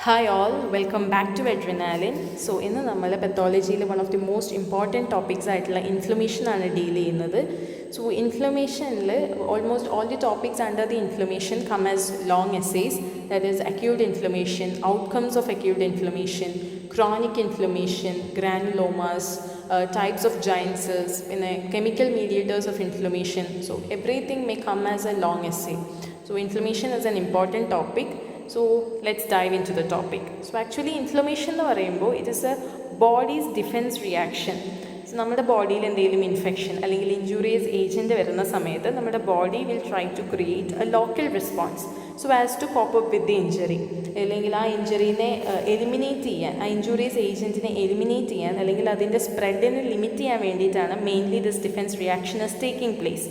Hi all, welcome back to Adrenaline. So ഇന്ന് നമ്മൾ പെത്തോളജിയിൽ one of the most important topics ആയിട്ടുള്ള inflammation ആണ് ഡീൽ ചെയ്യുന്നത്. സോ ഇൻഫ്ലമേഷനിൽ almost all the topics under the inflammation come as long essays, that is acute inflammation, outcomes of acute inflammation, chronic inflammation, granulomas, types of giant cells, പിന്നെ chemical mediators of inflammation. So everything may come as a long essay. So inflammation is an important topic. So let's dive into the topic. So actually inflammation എന്ന് പറയുമ്പോൾ it is a body's defense reaction. So നമ്മുടെ ബോഡിയിൽ എന്തെങ്കിലും infection അല്ലെങ്കിൽ injuries agent വരുന്ന സമയത്ത് നമ്മുടെ body will try to create a local response so as to cope up with the injury, അല്ലെങ്കിൽ ആ ഇഞ്ചറീനെ എലിമിനേറ്റ് ചെയ്യാൻ, ആ ഇഞ്ചുറീസ് ഏജൻറ്റിനെ എലിമിനേറ്റ് ചെയ്യാൻ അല്ലെങ്കിൽ അതിൻ്റെ സ്പ്രെഡിനെ ലിമിറ്റ് ചെയ്യാൻ വേണ്ടിയിട്ടാണ് mainly this defence reaction is taking place.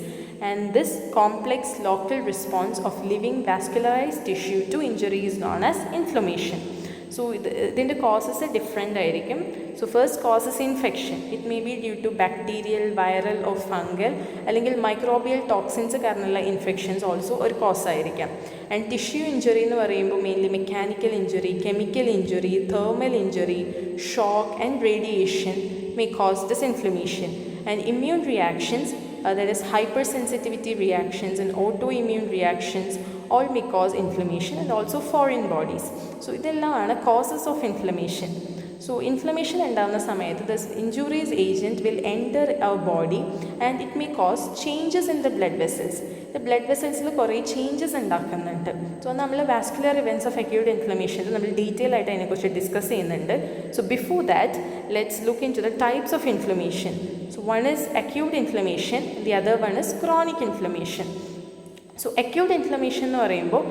And this complex local response of living vascularized tissue to injury is known as inflammation. So ഇതിൻ്റെ കോസസ് ഡിഫറെൻ്റ് ആയിരിക്കും. So first causes infection. It may be due to bacterial, viral or fungal അല്ലെങ്കിൽ microbial toxins കാരണമുള്ള infections also ഒരു cause ആയിരിക്കാം. And tissue injury എന്ന് പറയുമ്പോൾ mainly mechanical injury, chemical injury, thermal injury, shock and radiation may cause this inflammation. And immune reactions, that is hypersensitivity reactions and autoimmune reactions, all may cause inflammation, and also foreign bodies. So ഇതെല്ലാമാണ് causes of inflammation. So inflammation ഉണ്ടാകുന്ന സമയത്ത് this injurious agent will enter our body and it may cause changes in the blood vessels. The blood vesselsൽ കുറേ changes ഉണ്ടാക്കുന്നുണ്ട്. So നമ്മൾ vascular events of acute ഇൻഫ്ലമേഷനിൽ നമ്മൾ detail ആയിട്ട് അതിനെക്കുറിച്ച് ഡിസ്കസ് ചെയ്യുന്നുണ്ട്. So before that let's look into the types of inflammation. So one is acute inflammation, the other one is chronic inflammation. So acute inflammation എന്ന് പറയുമ്പോൾ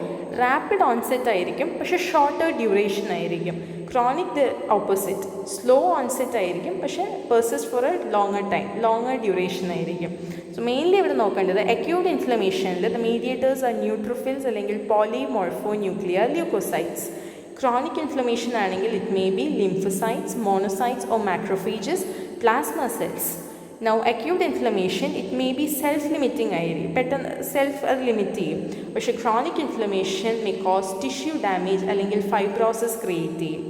rapid onset ആയിരിക്കും, പക്ഷേ shorter duration ആയിരിക്കും. Chronic the opposite, slow onset ആയിരിക്കും, പക്ഷേ persist for a longer time, longer duration ആയിരിക്കും. So mainly ഇവിടെ നോക്കേണ്ടത് അക്യൂട്ട് ഇൻഫ്ലമേഷനിൽ ദ മീഡിയേറ്റേഴ്സ് ആർ ന്യൂട്രോഫിൽസ് അല്ലെങ്കിൽ polymorphonuclear leukocytes. Chronic inflammation ആണെങ്കിൽ it may be lymphocytes, monocytes or macrophages, plasma cells. Now acute inflammation, it may be self-limiting ആയിരിക്കും, പെട്ടെന്ന് self limit ചെയ്യും. പക്ഷേ chronic inflammation may cause tissue damage അല്ലെങ്കിൽ fibrosis create ചെയ്യും.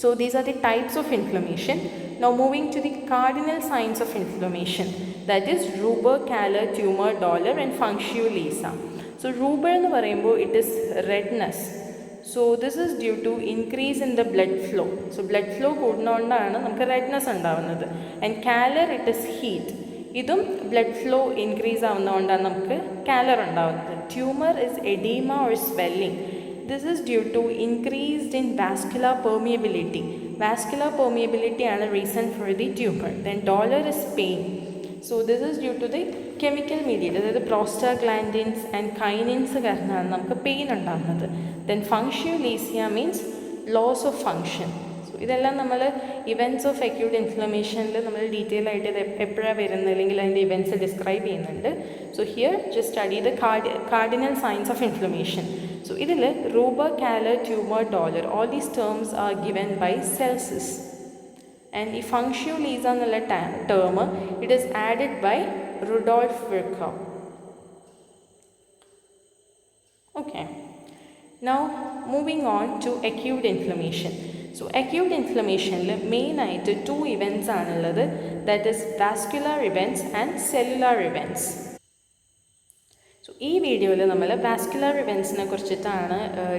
So these are the types of inflammation. Now moving to the cardinal signs of inflammation, that is rubor, calor, tumor, dolor and functionalisa. So rubor എന്ന് പറയുമ്പോൾ it is redness. So this is due to increase in the blood flow. So blood flow കൂടുന്നതുകൊണ്ടാണ് നമുക്ക് redness ഉണ്ടാവുന്നത്. And calor it is heat. ഇതും blood flow increase ആവുന്നതുകൊണ്ടാണ് നമുക്ക് calor ഉണ്ടാവുന്നത്. Tumor is oedema or swelling. This is due to increased in vascular permeability. Vascular permeability ആണ് reason for the tumor. Then dolor is pain. So this is due to the chemical mediator, അതായത് prostaglandins and kinins കാരണമാണ് നമുക്ക് pain ഉണ്ടാകുന്നത്. Then functio laesa means loss of function. So ഇതെല്ലാം നമ്മൾ events of acute ഇൻഫ്ലമേഷനിൽ നമ്മൾ detail ആയിട്ട് ഇത് എപ്പോഴാണ് വരുന്നത് അല്ലെങ്കിൽ അതിൻ്റെ ഇവൻറ്റ്സ് ഡിസ്ക്രൈബ് ചെയ്യുന്നുണ്ട്. So here just study the cardinal signs of inflammation. So ഇതിൽ rubor, calor, tumor, dolor, all these terms are given by Celsus. And ഈ ഫങ്ഷ്യോലീസ എന്നുള്ള term it is added by Rudolf Virchow. Okay, now moving on to acute inflammation. So acute ഇൻഫ്ലമേഷനിൽ മെയിനായിട്ട് 2 events ആണുള്ളത്, that is vascular events and cellular events. So ഈ വീഡിയോയിൽ നമ്മൾ vascular ഇവൻറ്റ്സിനെ കുറിച്ചിട്ടാണ്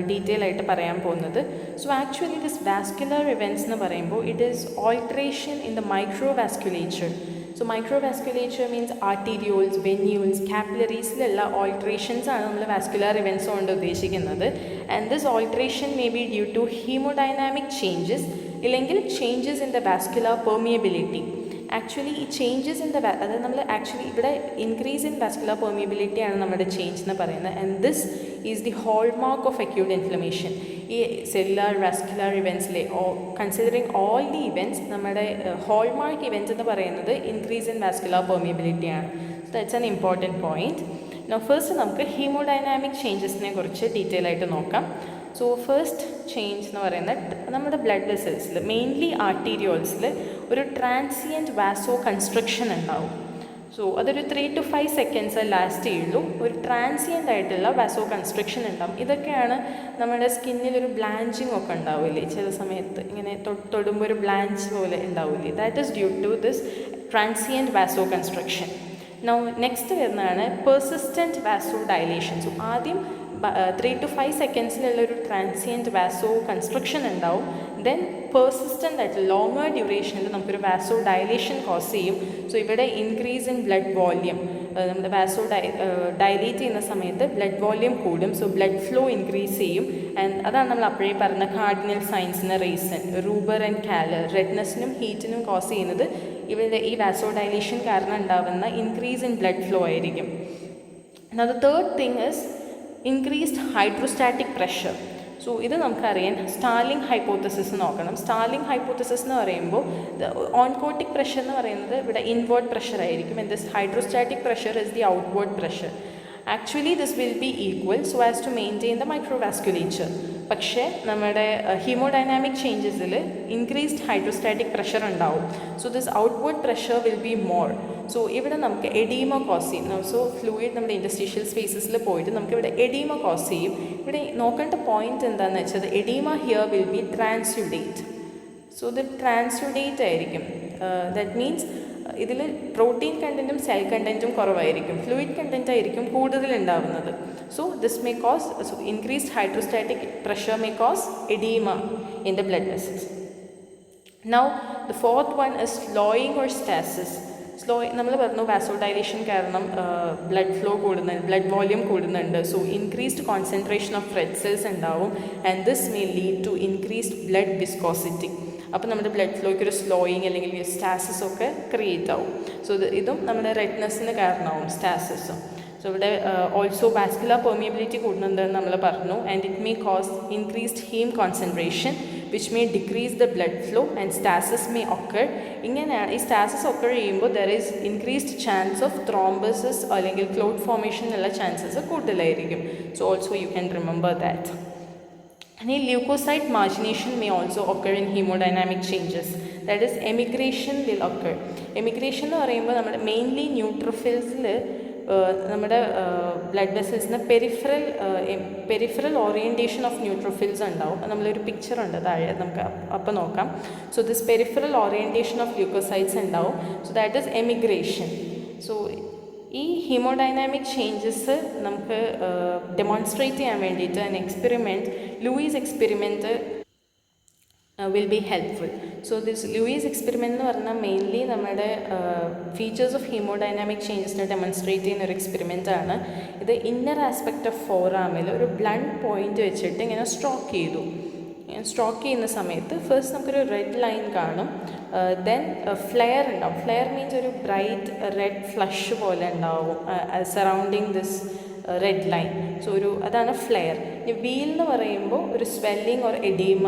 detail ആയിട്ട് പറയാൻ പോകുന്നത്. So actually this vascular events എന്ന് പറയുമ്പോൾ it is alteration in the microvasculature. So microvasculature means arterioles, venules, കാപ്പിലറീസിലുള്ള ഓൾട്രേഷൻസ് ആണ് നമ്മൾ വാസ്കുലർ ഇവൻറ്റ്സ് കൊണ്ട് ഉദ്ദേശിക്കുന്നത്. And this alteration may be due to haemodynamic changes ഇല്ലെങ്കിൽ changes in the vascular permeability. Actually ഈ changes in the അതായത് നമ്മൾ actually ഇവിടെ ഇൻക്രീസ് ഇൻ വാസ്കുലർ പെർമിയബിലിറ്റി ആണ് നമ്മുടെ ചേഞ്ച് എന്ന് പറയുന്നത്. And this is the hallmark of acute inflammation. ഈ സെല്ലുലാർ വാസ്കുലർ ഇവൻറ്റ്സിലെ കൺസിഡറിങ് ഓൾ ദി ഇവൻറ്റ്സ് നമ്മുടെ ഹോൾമാർക്ക് ഇവൻറ്റ്സ് എന്ന് പറയുന്നത് ഇൻക്രീസ് ഇൻ വാസ്കുലർ പെർമിയബിലിറ്റി ആണ്. So that's an important point. Now first നമുക്ക് ഹീമോഡൈനാമിക് ചേഞ്ചസിനെ കുറിച്ച് ഡീറ്റെയിൽ ആയിട്ട് നോക്കാം. സോ ഫസ്റ്റ് ചേഞ്ച് എന്ന് പറയുന്നത് നമ്മുടെ ബ്ലഡ് വെസൽസിൽ മെയിൻലി ആർട്ടീരിയോൾസിൽ ഒരു ട്രാൻസിയൻറ്റ് വാസോ കൺസ്ട്രക്ഷൻ ഉണ്ടാവും. സോ അതൊരു 3 to 5 സെക്കൻഡ്സ് ലാസ്റ്റ് ചെയ്യുള്ളൂ. ഒരു ട്രാൻസിയൻ്റ് ആയിട്ടുള്ള വാസോ കൺസ്ട്രക്ഷൻ ഉണ്ടാവും. ഇതൊക്കെയാണ് നമ്മുടെ സ്കിന്നിലൊരു ബ്ലാഞ്ചിങ് ഒക്കെ ഉണ്ടാവില്ലേ ചില സമയത്ത്, ഇങ്ങനെ തൊടുമ്പോൾ ഒരു ബ്ലാഞ്ച് പോലെ ഉണ്ടാവില്ലേ. That is due to this transient vasoconstriction. Now next വരുന്നതാണ് പെർസിസ്റ്റൻറ്റ് വാസോ ഡയലേഷൻ. സോ ആദ്യം 3 to 5 സെക്കൻഡ്സിലുള്ളൊരു ട്രാൻസിയൻറ്റ് വാസോ കൺസ്ട്രക്ഷൻ ഉണ്ടാവും. ദെൻ പെർസിസ്റ്റൻ്റ് ആയിട്ട് ലോങ്ങർ ഡ്യൂറേഷനിൽ നമുക്കൊരു വാസോ ഡയലേഷൻ കോസ് ചെയ്യും. സോ ഇവിടെ ഇൻക്രീസ് ഇൻ ബ്ലഡ് വോള്യൂം, നമ്മുടെ വാസോ ഡയലേറ്റ് ചെയ്യുന്ന സമയത്ത് ബ്ലഡ് വോള്യൂം കൂടും. സോ ബ്ലഡ് ഫ്ലോ ഇൻക്രീസ് ചെയ്യും. ആൻഡ് അതാണ് നമ്മൾ അപ്പോഴേ പറഞ്ഞ കാർഡിനൽ സൈൻസിന് റീസൺ. റൂബർ ആൻഡ് കാലർ റെഡ്നെസ്സിനും ഹീറ്റിനും കോസ് ചെയ്യുന്നത് ഇവിടെ ഈ വാസോ ഡയലേഷൻ കാരണം ഉണ്ടാകുന്ന ഇൻക്രീസ് ഇൻ ബ്ലഡ് ഫ്ലോ ആയിരിക്കും. Now the third thing is increased hydrostatic pressure. So ഇത് നമുക്കറിയാം, സ്റ്റാർലിംഗ് ഹൈപ്പോത്തസിസ് നോക്കണം. സ്റ്റാർലിംഗ് ഹൈപ്പോത്തസിസ് എന്ന് പറയുമ്പോൾ ഓൺകോട്ടിക് പ്രഷർ എന്ന് പറയുന്നത് ഇവിടെ ഇൻവേർട്ട് പ്രഷർ ആയിരിക്കും. And this hydrostatic pressure is the outward pressure. Actually this will be equal so as to maintain the microvasculature. പക്ഷേ നമ്മുടെ ഹീമോഡൈനാമിക് ചേഞ്ചസിൽ ഇൻക്രീസ്ഡ് ഹൈഡ്രോസ്റ്റാറ്റിക് പ്രഷർ ഉണ്ടാവും. So this outward pressure will be more. So ഇവിടെ നമുക്ക് oedema cause ചെയ്യും. So fluid നമ്മുടെ interstitial സ്പേസസിൽ പോയിട്ട് നമുക്കിവിടെ എഡീമ കോസ് ചെയ്യും. ഇവിടെ നോക്കേണ്ട പോയിന്റ് എന്താണെന്ന് വെച്ചാൽ oedema here will be transudate. So ഇത് ട്രാൻസ്യുഡേറ്റ് ആയിരിക്കും. ദാറ്റ് മീൻസ് ഇതിൽ പ്രോട്ടീൻ കണ്ടൻറ്റും സെൽ കണ്ടൻറ്റും കുറവായിരിക്കും, ഫ്ലൂയിഡ് കണ്ടൻറ്റ് ആയിരിക്കും കൂടുതൽ ഉണ്ടാവുന്നത്. So this may cause increased hydrostatic pressure may cause oedema in the blood vessels. Now the fourth one is slowing or stasis. നമ്മൾ പറഞ്ഞു വാസോ ഡയലേഷൻ കാരണം ബ്ലഡ് ഫ്ലോ കൂടുന്നുണ്ട്, ബ്ലഡ് വോള്യൂം കൂടുന്നുണ്ട്. So increased concentration of red cells ഉണ്ടാവും. And this may lead to increased blood viscosity. അപ്പോൾ നമ്മുടെ blood ഫ്ലോയ്ക്ക് ഒരു slowing അല്ലെങ്കിൽ സ്റ്റാസിസ് ഒക്കെ ക്രിയേറ്റ് ആവും. സോ ഇതും നമ്മുടെ റെഡ്നെസ്സിന് കാരണമാവും സ്റ്റാസിസും. സോ ഇവിടെ ഓൾസോ വാസ്കുലർ പെർമിയബിലിറ്റി കൂടുന്നുണ്ടെന്ന് നമ്മൾ പറഞ്ഞു. And it may cause increased haem concentration which may decrease the blood flow and stasis may occur. ഇങ്ങനെയാണ് ഈ സ്റ്റാസിസ് occur ചെയ്യുമ്പോൾ there is increased chance of thrombosis അല്ലെങ്കിൽ clot formation ഉള്ള chances കൂടുതലായിരിക്കും. So also you can remember that. And leukocyte margination may also occur in hemodynamic changes. That is emigration will occur. Emigration എന്ന് പറയുമ്പോൾ നമ്മുടെ mainly ന്യൂട്രോഫിൽസിൽ നമ്മുടെ blood വെസൽസിന് peripheral orientation of neutrophils ഉണ്ടാവും. നമ്മളൊരു പിക്ചർ ഉണ്ട് താഴെ, നമുക്ക് അപ്പം നോക്കാം. So this peripheral orientation of leukocytes ഉണ്ടാവും. So that is emigration. So ഈ ഹീമോഡൈനാമിക് ചേഞ്ചസ് നമുക്ക് ഡെമോൺസ്ട്രേറ്റ് ചെയ്യാൻ വേണ്ടിയിട്ട് an experiment, Lewis experiment will be helpful. So this Lewis experiment എന്ന് പറഞ്ഞാൽ മെയിൻലി നമ്മുടെ ഫീച്ചേഴ്സ് ഓഫ് ഹീമോഡൈനാമിക് ചേഞ്ചസിനെ ഡെമോൺസ്ട്രേറ്റ് ചെയ്യുന്ന ഒരു എക്സ്പെരിമെൻ്റ് ആണ്. ഇത് ഇന്നർ ആസ്പെക്റ്റ് ഓഫ് ഫോറാമിൽ ഒരു ബ്ലണ്ട് പോയിൻ്റ് വെച്ചിട്ട് ഇങ്ങനെ സ്ട്രോക്ക് ചെയ്തു. സ്ട്രോക്ക് ചെയ്യുന്ന സമയത്ത് ഫസ്റ്റ് നമുക്കൊരു റെഡ് ലൈൻ കാണും. ദെൻ ഫ്ലെയർ ഉണ്ടാവും. ഫ്ലെയർ മീൻസ് ഒരു ബ്രൈറ്റ് റെഡ് ഫ്ലഷ് പോലെ ഉണ്ടാവും surrounding this red line. So അതാണ് ഫ്ലെയർ. വീൽ എന്ന് പറയുമ്പോൾ ഒരു സ്വെല്ലിങ് ഓർ എഡീമ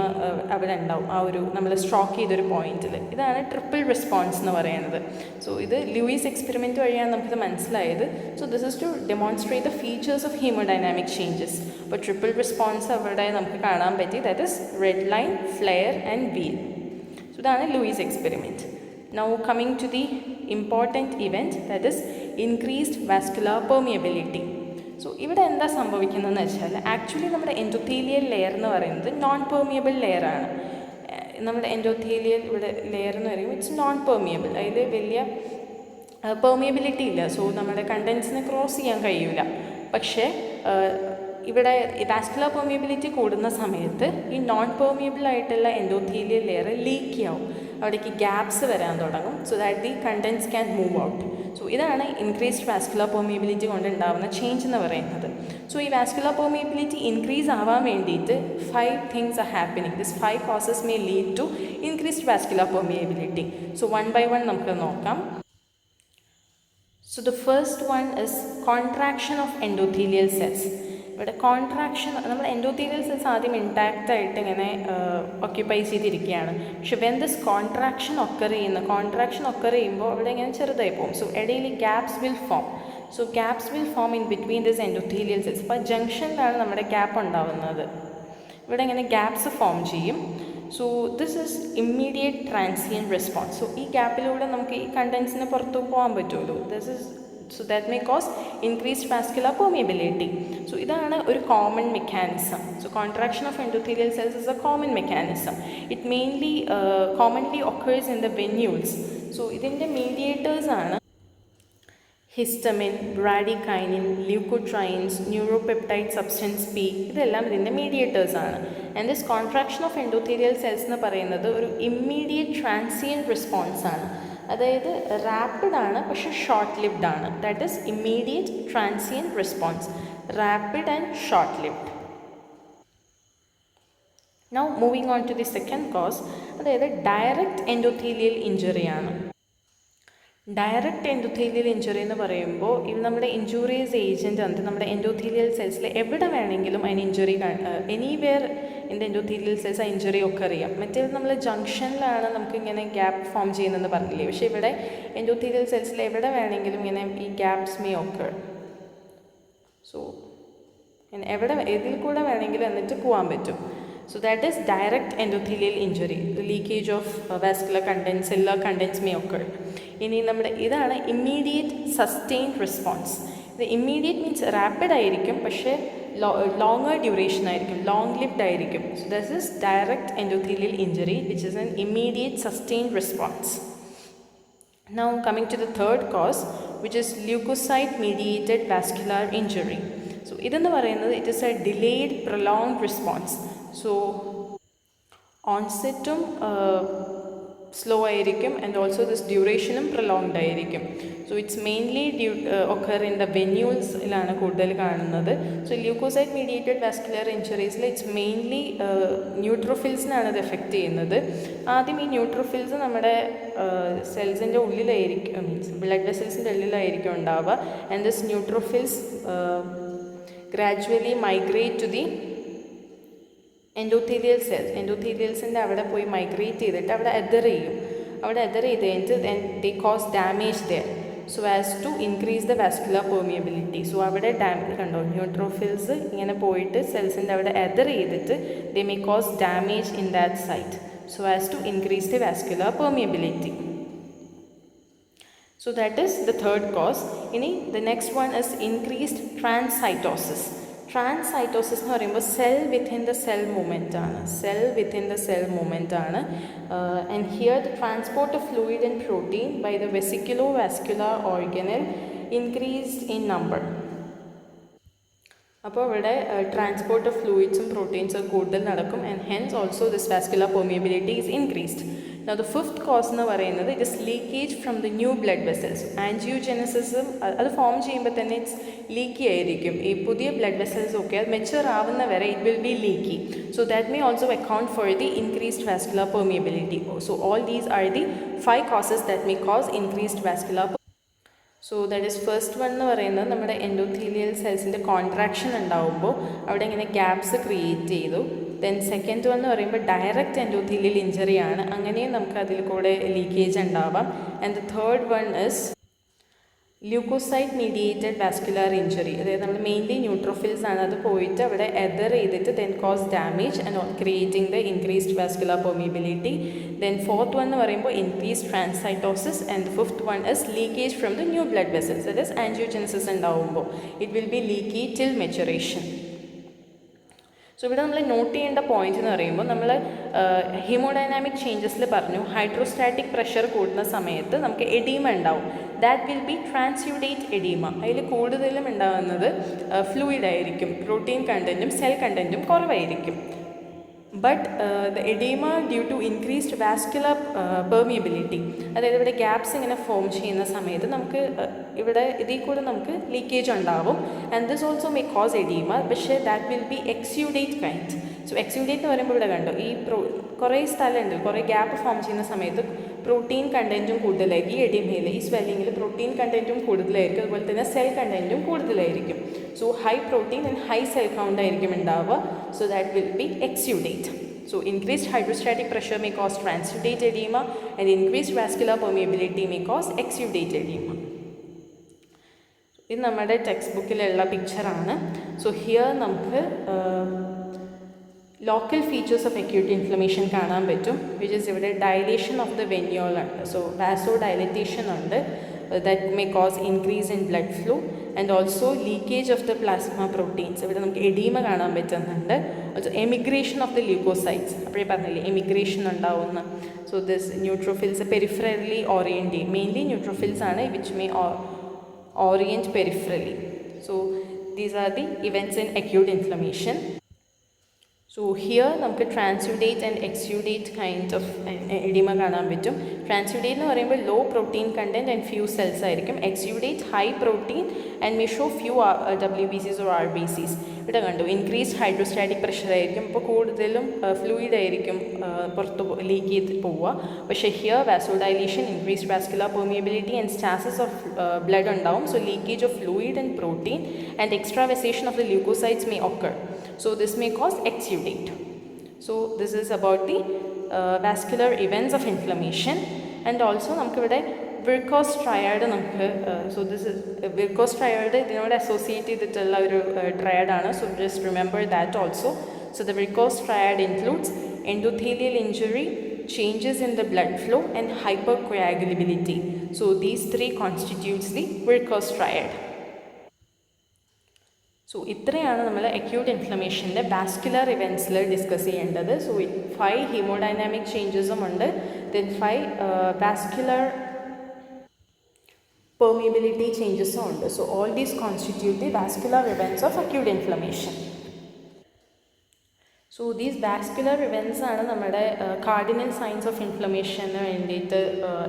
അവിടെ ഉണ്ടാവും ആ ഒരു നമ്മൾ സ്ട്രോക്ക് ചെയ്തൊരു പോയിന്റിൽ. ഇതാണ് ട്രിപ്പിൾ റെസ്പോൺസ് എന്ന് പറയുന്നത്. സോ ഇത് ലൂയിസ് എക്സ്പെരിമെൻറ്റ് വഴിയാണ് നമുക്കിത് മനസ്സിലായത്. So this is to demonstrate the features of haemodynamic changes. അപ്പോൾ ട്രിപ്പിൾ റെസ്പോൺസ് അവിടെ നമുക്ക് കാണാൻ പറ്റി. That is red line, flare and wheal. So ഇതാണ് Lewis experiment. Now coming to the important event, that is increased vascular permeability. So ഇവിടെ എന്താ സംഭവിക്കുന്നതെന്ന് വെച്ചാൽ ആക്ച്വലി നമ്മുടെ എൻഡോത്തീലിയൽ ലെയർ എന്ന് പറയുന്നത് നോൺ പെർമിയബിൾ ലെയറാണ്. നമ്മുടെ എൻഡോത്തീലിയൽ ഇവിടെ ലെയർ എന്ന് പറയുമ്പോൾ ഇറ്റ്സ് നോൺ പെർമിയബിൾ. അതിൽ വലിയ പെർമിയബിലിറ്റി ഇല്ല. സോ നമ്മുടെ കണ്ടൻസിനെ ക്രോസ് ചെയ്യാൻ കഴിയില്ല. പക്ഷേ ഇവിടെ വാസ്കുലർ പെർമിയബിലിറ്റി കൂടുന്ന സമയത്ത് ഈ നോൺ പെർമിയബിൾ ആയിട്ടുള്ള എൻഡോത്തീലിയൽ ലെയർ ലീക്ക് ആവും. അവിടേക്ക് ഗ്യാപ്സ് വരാൻ തുടങ്ങും. So that the contents can move out. So ഇതാണ് ഇൻക്രീസ്ഡ് വാസ്കുലർ പെർമിയബിലിറ്റി കൊണ്ട് ഉണ്ടാകുന്ന ചേഞ്ച് എന്ന് പറയുന്നത്. സോ ഈ വാസ്കുലർ പെർമിയബിലിറ്റി ഇൻക്രീസ് ആവാൻ വേണ്ടിയിട്ട് 5 things are happening. This 5 causes may lead to increased vascular permeability. So one by one നമുക്ക് നോക്കാം. So the first one is contraction of endothelial cells. ഇവിടെ കോൺട്രാക്ഷൻ, നമ്മൾ എൻഡോത്തീലിയൽ സെൽസ് ആദ്യം intact ആയിട്ട് ഇങ്ങനെ occupy ചെയ്തിരിക്കുകയാണ്. പക്ഷെ വെൻ ദിസ് കോൺട്രാക്ഷൻ ഒക്കർ ചെയ്യുമ്പോൾ അവിടെ ഇങ്ങനെ ചെറുതായി പോകും. സോ ഇടയിൽ gaps will form. So gaps will form in between this endothelial cells. അപ്പോൾ ജംഗ്ഷനിലാണ് നമ്മുടെ ഗ്യാപ്പ് ഉണ്ടാവുന്നത്. ഇവിടെ ഇങ്ങനെ ഗ്യാപ്സ് ഫോം ചെയ്യും. So this is immediate transient response. So ഈ ഗ്യാപ്പിലൂടെ നമുക്ക് ഈ കണ്ടൻസിന് പുറത്തു പോകാൻ പറ്റുമല്ലോ. This is so that may cause increased vascular permeability. So ഇതാണ് ഒരു common mechanism. So contraction of endothelial cells is a common mechanism. It mainly commonly occurs in the venules. So ഇതിൻ്റെ mediators ആണ് histamine, bradykinin, leukotrienes, neuropeptide substance P. ഇതെല്ലാം ഇതിൻ്റെ mediators ആണ്. And this contraction of endothelial cells എന്ന് പറയുന്നത് ഒരു immediate transient response ആണ്. അതായത് റാപ്പിഡ് ആണ്, പക്ഷേ ഷോർട്ട് ലിവ്ഡ് ആണ്. That is immediate transient response, rapid and short lived. Now moving on to the second cause, അതായത് ഡയറക്റ്റ് എൻഡോത്തീലിയൽ ഇഞ്ചുറിയാണ്. ഡയറക്റ്റ് എൻഡോത്തീലിയൽ ഇഞ്ചുറി എന്ന് പറയുമ്പോൾ ഇത് നമ്മുടെ ഇഞ്ചുറീസ് ഏജൻറ്റ് വന്നിട്ട് നമ്മുടെ എൻഡോത്തീലിയൽ സെൽസിൽ എവിടെ വേണമെങ്കിലും അതിന് injury anywhere in the endothelial cells ആ ഇഞ്ചുറി ഒക്കെ അറിയാം. മറ്റേത് നമ്മൾ ജംഗ്ഷനിലാണ് നമുക്കിങ്ങനെ ഗ്യാപ്പ് ഫോം ചെയ്യുന്നതെന്ന് പറഞ്ഞില്ലേ, പക്ഷേ ഇവിടെ എൻഡോത്തീലിയൽ സെൽസിൽ എവിടെ വേണമെങ്കിലും ഇങ്ങനെ ഈ ഗ്യാപ്സ് മേ ഒക്കെ. സോ എവിടെ ഇതിൽ കൂടെ വേണമെങ്കിലും എന്നിട്ട് പോകാൻ പറ്റും. So that is direct endothelial injury. The leakage of vascular contents, cellular contents may occur. ഇനി നമ്മുടെ ഇതാണ് immediate sustained response. ഇത് immediate means rapid ആയിരിക്കും, പക്ഷേ longer duration ആയിരിക്കും, long lived ആയിരിക്കും. So this is direct endothelial injury, which is an immediate sustained response. Now coming to the third cause, which is leukocyte mediated vascular injury. So ഇതെന്ന് പറയുന്നത് it is a delayed prolonged response. So ഓൺസെറ്റും slow ആയിരിക്കും and also this ഡ്യൂറേഷനും prolonged ആയിരിക്കും. So it's mainly occur in the വെന്യൂൾസിലാണ് കൂടുതൽ കാണുന്നത്. So leukocyte mediated vascular ഇഞ്ചുറീസിൽ ഇറ്റ്സ് മെയിൻലി ന്യൂട്രോഫിൽസിനാണ് അത് എഫക്റ്റ് ചെയ്യുന്നത്. ആദ്യം ഈ ന്യൂട്രോഫിൽസ് നമ്മുടെ സെൽസിൻ്റെ ഉള്ളിലായിരിക്കും, മീൻസ് ബ്ലഡ് വെസൽസിൻ്റെ ഉള്ളിലായിരിക്കും ഉണ്ടാവുക. And this neutrophils gradually migrate to the എൻഡോത്തീലിയൽസിൻ്റെ അവിടെ പോയി മൈഗ്രേറ്റ് ചെയ്തിട്ട് അവിടെ എദർ ചെയ്ത് കഴിഞ്ഞിട്ട് then they cause damage there so as to increase the vascular permeability. So അവിടെ കണ്ടോ ന്യൂട്രോഫിൽസ് ഇങ്ങനെ പോയിട്ട് സെൽസിൻ്റെ അവിടെ എദർ ചെയ്തിട്ട് they may cause damage in that site so as to increase the vascular permeability. So that is the third cause. ഇനി the next one is increased transcytosis. Transcytosis എന്ന് പറയുമ്പോൾ cell within the cell movement ആണ്. And here the transport of fluid and protein by the vesiculo vascular organelle increased in number. അപ്പോൾ ഇവിടെ transport of ഫ്ലൂയിഡ്സും പ്രോട്ടീൻസും കൂടുതൽ നടക്കും and hence also this vascular permeability is increased. Now the fifth cause എന്ന് പറയുന്നത് it is leakage from the new blood vessels. ആൻജിയോജെനസിസും അത് ഫോം ചെയ്യുമ്പോൾ തന്നെ ഇറ്റ്സ് ലീക്കി ആയിരിക്കും. ഈ പുതിയ ബ്ലഡ് വെസൽസ് ഒക്കെ അത് മെച്ചുവർ ആവുന്ന വരെ it will be leaky. So that may also account for the increased vascular permeability. So all these are the 5 causes that may cause increased vascular. So that is first one എന്ന് പറയുന്നത് നമ്മുടെ endothelial സെൽസിൻ്റെ contraction ഉണ്ടാവുമ്പോൾ അവിടെ ഇങ്ങനെ gaps create ചെയ്തു. Then second one എന്ന് പറയുമ്പോൾ direct endothelial ഇഞ്ചറിയാണ്, അങ്ങനെയും നമുക്ക് അതിൽ കൂടെ ലീക്കേജ് ഉണ്ടാവാം. And the third one is leucocyte mediated vascular injury. അതായത് നമ്മൾ മെയിൻലി ന്യൂട്രോഫിൽസ് ആണ്, അത് പോയിട്ട് അവിടെ എദർ ചെയ്തിട്ട് then cause damage and creating the increased vascular permeability. Then fourth one എന്ന് പറയുമ്പോൾ increased transcytosis. And fifth one is leakage from the new blood vessels. That is angiogenesis ഉണ്ടാവുമ്പോൾ it will be leaky till maturation. So ഇവിടെ നമ്മൾ not ചെയ്യേണ്ട point എന്ന് പറയുമ്പോൾ നമ്മൾ haemodynamic ചേഞ്ചസിൽ പറഞ്ഞു ഹൈഡ്രോസ്റ്റാറ്റിക് പ്രഷർ കൂടുന്ന സമയത്ത് നമുക്ക് എഡീമ ഉണ്ടാവും. That will be transudate oedema. അതിൽ കൂടുതലും ഉണ്ടാകുന്നത് ഫ്ലൂയിഡ് ആയിരിക്കും, പ്രോട്ടീൻ കണ്ടൻറ്റും സെൽ കണ്ടൻറ്റും കുറവായിരിക്കും. But the oedema due to increased vascular permeability, അതായത് ഇവിടെ ഗ്യാപ്സ് ഇങ്ങനെ ഫോം ചെയ്യുന്ന സമയത്ത് നമുക്ക് ഇവിടെ ഇതിൽ കൂടെ നമുക്ക് ലീക്കേജ് ഉണ്ടാവും. And this also may cause oedema, പക്ഷേ that will be exudate kind. So exudate എന്ന് പറയുമ്പോൾ ഇവിടെ കണ്ടോ ഈ കുറേ സ്ഥലമുണ്ട്, കുറേ ഗ്യാപ്പ് ഫോം ചെയ്യുന്ന സമയത്ത് പ്രോട്ടീൻ കണ്ടൻറ്റും കൂടുതലായിരിക്കും. ഈ എഡീമയിൽ ഈ സ്വെല്ലിങ്ങിൽ പ്രോട്ടീൻ കണ്ടൻറ്റും കൂടുതലായിരിക്കും, അതുപോലെ തന്നെ സെൽ കണ്ടൻറ്റും കൂടുതലായിരിക്കും. So high protein and high cell count ആയിരിക്കും ഉണ്ടാവുക. So that will be exudate. So increased hydrostatic pressure may cause transudate edema and increased vascular permeability may cause exudate edema. ഇത് നമ്മുടെ ടെക്സ്റ്റ് ബുക്കിലുള്ള പിക്ചറാണ്. സോ ഹിയർ നമുക്ക് local features of acute inflammation കാണാൻ പറ്റും, which is ഇവിടെ dilation of the venule ഉണ്ട്. So vasodilatation ഉണ്ട്, that may cause increase in blood flow and also leakage of the plasma proteins. ഇവിടെ നമുക്ക് എഡീമ കാണാൻ പറ്റുന്നുണ്ട്. Also emigration of the leukocytes, അപ്പോഴേ പറഞ്ഞില്ലേ എമിഗ്രേഷൻ ഉണ്ടാവുന്ന. So this neutrophils peripherally orientate, mainly neutrophils ആണ് which may orient peripherally. So these are the events in acute inflammation. So here നമുക്ക് transudate and exudate kind of oedema കാണാൻ പറ്റും. Transudate എന്ന് പറയുമ്പോൾ low protein content and few cells ആയിരിക്കും. Exudate high protein and may show few WBCs or RBCs. ഇവിടെ കണ്ടു increased hydrostatic pressure ആയിരിക്കും, ഇപ്പോൾ കൂടുതലും ഫ്ലൂയിഡ് ആയിരിക്കും പുറത്ത് ലീക്ക് ചെയ്ത് പോവുക. പക്ഷേ here vasodilation, increased vascular permeability and stasis of blood ഉണ്ടാവും. So leakage of fluid and protein and extravasation of the leukocytes may occur. So this may cause exudate. So this is about the vascular events of inflammation. And also നമുക്കിവിടെ Virchow's triad നമുക്ക്, so this is Virchow's triad ഇതിനോട് associate ചെയ്തിട്ടുള്ള ഒരു ട്രയാഡാണ്. So just remember that also. So the Virchow's triad includes endothelial injury, changes in the blood flow and hypercoagulability. So these three constitutes the Virchow triad. So ഇത്രയാണ് നമ്മൾ acute ഇൻഫ്ലമേഷൻ്റെ vascular ഇവൻറ്റ്സിൽ discuss ചെയ്യേണ്ടത്. So 5 haemodynamic ചേഞ്ചസും ഉണ്ട്, then 5 vascular permeability ചേഞ്ചസും ഉണ്ട്. So all these constitute the vascular events of acute inflammation. So these vascular events ആണ് നമ്മുടെ cardinal signs of ഇൻഫ്ലമേഷന് വേണ്ടിയിട്ട്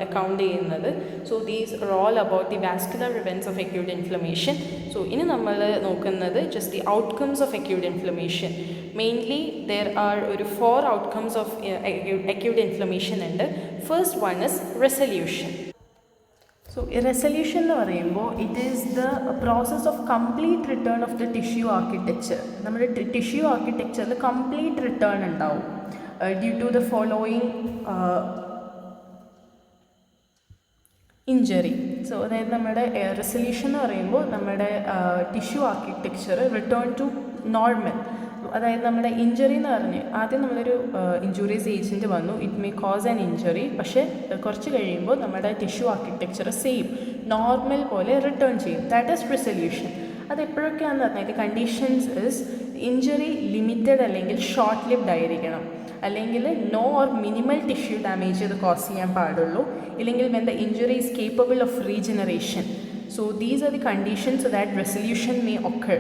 account ചെയ്യുന്നത്. So these are all about the vascular events of acute inflammation. So ഇനി നമ്മൾ നോക്കുന്നത് just the outcomes of acute inflammation. Mainly there are ഒരു 4 outcomes of acute inflammation ഉണ്ട്. First one is resolution. So resolution എന്ന് പറയുമ്പോൾ it is the process of complete return of the tissue architecture. നമ്മുടെ tissue ആർക്കിടെക്ചറിൽ complete return ഉണ്ടാവും due to the following injury. So അതായത് നമ്മുടെ resolution എന്ന് പറയുമ്പോൾ നമ്മുടെ tissue architecture return to normal. അതായത് നമ്മുടെ ഇഞ്ചറി എന്ന് പറഞ്ഞ് ആദ്യം നമ്മളൊരു ഇഞ്ചുറീസ് ഏജൻറ്റ് വന്നു, it may cause an injury, പക്ഷേ കുറച്ച് കഴിയുമ്പോൾ നമ്മുടെ ടിഷ്യൂ ആർക്കിടെക്ചർ സെയിം നോർമൽ പോലെ റിട്ടേൺ ചെയ്യും. That is resolution. അത് എപ്പോഴൊക്കെയാണെന്ന് പറഞ്ഞാൽ കണ്ടീഷൻസ് ഇസ് ഇഞ്ചറി ലിമിറ്റഡ് അല്ലെങ്കിൽ ഷോർട്ട് ലിവ്ഡ് ആയിരിക്കണം, അല്ലെങ്കിൽ no or minimal tissue damage ഇത് കോസ് ചെയ്യാൻ പാടുള്ളൂ, ഇല്ലെങ്കിൽ when the injury is capable of regeneration. So these are the conditions so that resolution may occur.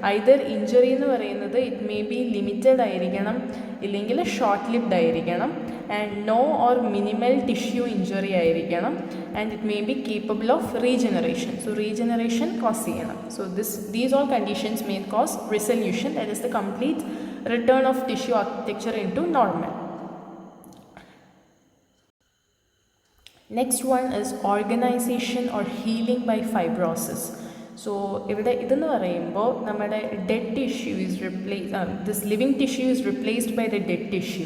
Either injury എന്ന് പറയുന്നത് it may be limited ആയിരിക്കണം, ഇല്ലെങ്കിൽ ഷോർട്ട് ലിവ്ഡ് ആയിരിക്കണം, and no or minimal tissue injury ആയിരിക്കണം, and it may be capable of regeneration. So regeneration cause ചെയ്യണം. So these all conditions may cause resolution, that is the complete return of tissue architecture into normal. Next one is organization or healing by fibrosis. So ഇവിടെ ഇതെന്ന് പറയുമ്പോൾ നമ്മുടെ dead tissue is this living tissue is replaced by the dead tissue.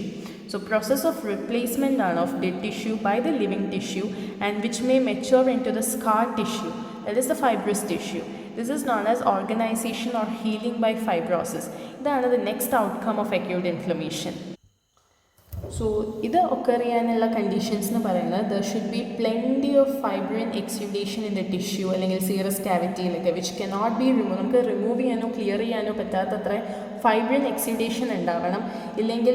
So process of replacement of dead tissue by the living tissue and which may mature into the scar tissue, that is the fibrous tissue. This is known as organization or healing by fibrosis. ഇതാണ് the next outcome of acute inflammation. So ഇത് occur ചെയ്യാനുള്ള conditions എന്ന് പറയുന്നത് there should be plenty of fibrin exudation in the tissue അല്ലെങ്കിൽ serous ക്യാവിറ്റിയിലൊക്കെ which cannot be remove, നമുക്ക് remove ചെയ്യാനോ clear ചെയ്യാനോ പറ്റാത്തത്ര ഫൈബ്രിൻ എക്സ്യൂഡേഷൻ ഉണ്ടാവണം, ഇല്ലെങ്കിൽ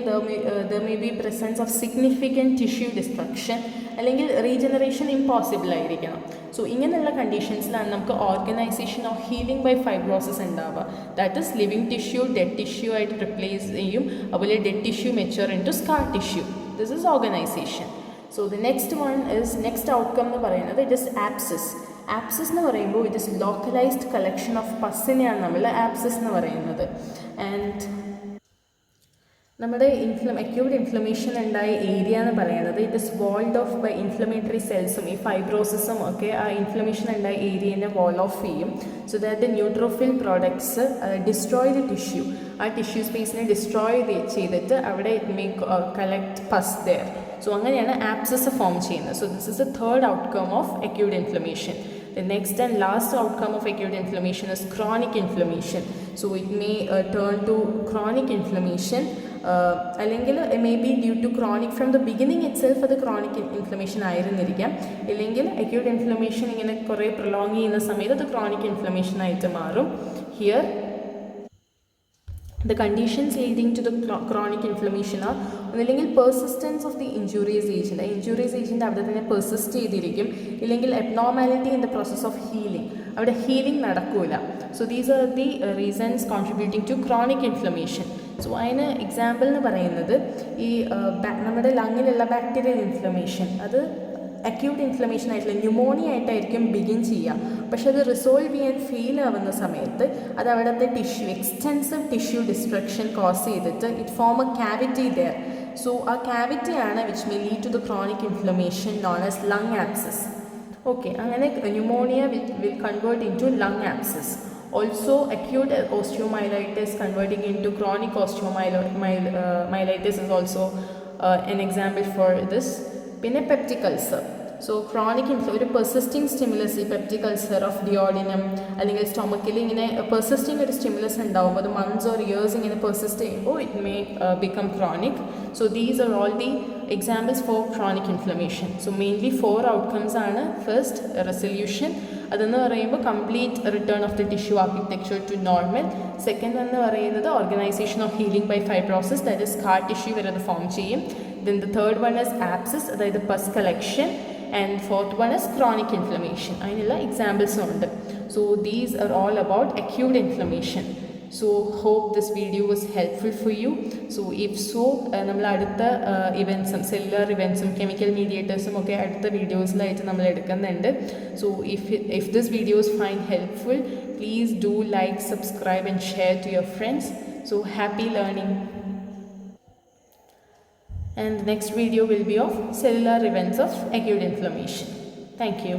there may be presence of significant tissue destruction, അല്ലെങ്കിൽ റീജനറേഷൻ ഇമ്പോസിബിൾ ആയിരിക്കണം. സോ ഇങ്ങനെയുള്ള കണ്ടീഷൻസിലാണ് നമുക്ക് organisation of healing by fibrosis ഉണ്ടാവുക. That is living tissue dead tissue ആയിട്ട് റിപ്ലേസ് ചെയ്യും, അതുപോലെ dead tissue mature into scar tissue. This is organisation. So the next outcome എന്ന് പറയുന്നത് ഇറ്റ് ഇസ് ആപ്സിസ്. ആപ്സിസ് എന്ന് പറയുമ്പോൾ it is localised collection of പസ്സിനെയാണ് നമ്മൾ ആപ്സിസ് എന്ന് പറയുന്നത്. ആൻഡ് നമ്മുടെ അക്യൂട്ട് ഇൻഫ്ലമേഷൻ ഉണ്ടായ ഏരിയ എന്ന് പറയുന്നത് it is walled off by inflammatory സെൽസും ഈ ഫൈബ്രോസിസും ഒക്കെ ആ ഇൻഫ്ലമേഷൻ ഉണ്ടായ ഏരിയനെ വാൾ ഓഫ് ചെയ്യും. So that the neutrophil products destroy the tissue, ആ ടിഷ്യൂ സ്പേസിനെ ഡിസ്ട്രോയ് ചെയ്തിട്ട് അവിടെ it may collect pus there. So അങ്ങനെയാണ് ആപ്സിസ് ഫോം ചെയ്യുന്നത്. So this is the third outcome of acute inflammation. The next and last outcome of acute inflammation is chronic inflammation. So it may turn to chronic inflammation അല്ലെങ്കിൽ may be due to chronic from the beginning itself അത് chronic inflammation ആയിരുന്നിരിക്കാം. ഇല്ലെങ്കിൽ acute inflammation ഇങ്ങനെ കുറേ prolong ചെയ്യുന്ന സമയത്ത് അത് chronic inflammation ആയിട്ട് മാറും. Here the conditions leading to the chronic inflammation are ഒന്നില്ലെങ്കിൽ persistence of the injurious agent. Injurious agent അവിടെ തന്നെ പെർസിസ്റ്റ് ചെയ്തിരിക്കും. ഇല്ലെങ്കിൽ abnormality in the process of healing, അവിടെ ഹീലിംഗ് നടക്കൂല. So these are the reasons contributing to chronic inflammation. So അതിന് example എന്ന് പറയുന്നത് ഈ നമ്മുടെ ലങ്ങിലുള്ള ബാക്ടീരിയൽ ഇൻഫ്ലമേഷൻ, അത് അക്യൂട്ട് ഇൻഫ്ലമേഷൻ ആയിട്ടുള്ള ന്യൂമോണിയ ആയിട്ടായിരിക്കും ബിഗിൻ ചെയ്യുക. പക്ഷെ അത് റിസോൾവ് ചെയ്യാൻ ഫെയിൽ ആവുന്ന സമയത്ത് അത് അവിടുത്തെ tissue extensive tissue destruction cause ചെയ്തിട്ട് it form a cavity there. So ആ ക്യാവിറ്റിയാണ് which may lead to the chronic inflammation known as lung abscess. Okay, അങ്ങനെ pneumonia will convert into lung abscess. Also acute osteomyelitis converting into chronic osteomyelitis is also an example for this. പിന്നെ peptic ulcer. So chronic ഒരു persisting stimulus, ഈ peptic ulcer of duodenum അല്ലെങ്കിൽ സ്റ്റൊമക്കിൽ ഇങ്ങനെ persisting ഒരു stimulus ഉണ്ടാവും, അത് months or years ഇങ്ങനെ പെർസിസ്റ്റ് ചെയ്യുമ്പോൾ it may become chronic. So these are all the examples for chronic inflammation. So mainly 4 outcomes ആണ്. ഫസ്റ്റ്, റെസൊല്യൂഷൻ, അതെന്ന് പറയുമ്പോൾ complete return of the tissue architecture to normal. Second എന്ന് പറയുന്നത് organisation of healing by fibrosis, that is scar tissue വരെ അത് form ചെയ്യും. Then the third one is abscess, അതായത് pus collection, and fourth one is chronic inflammation. അതിനുള്ള എക്സാമ്പിൾസും ഉണ്ട്. So these are all about acute inflammation. So hope this video was helpful for you. So if so, നമ്മൾ അടുത്ത ഇവൻസും cellular ഇവൻസും chemical മീഡിയേറ്റേഴ്സും ഒക്കെ അടുത്ത വീഡിയോസിലായിട്ട് നമ്മൾ എടുക്കുന്നുണ്ട്. So if this video is find helpful, please do like, subscribe and share to your friends. So happy learning. And the next video will be of cellular events of acute inflammation. Thank you.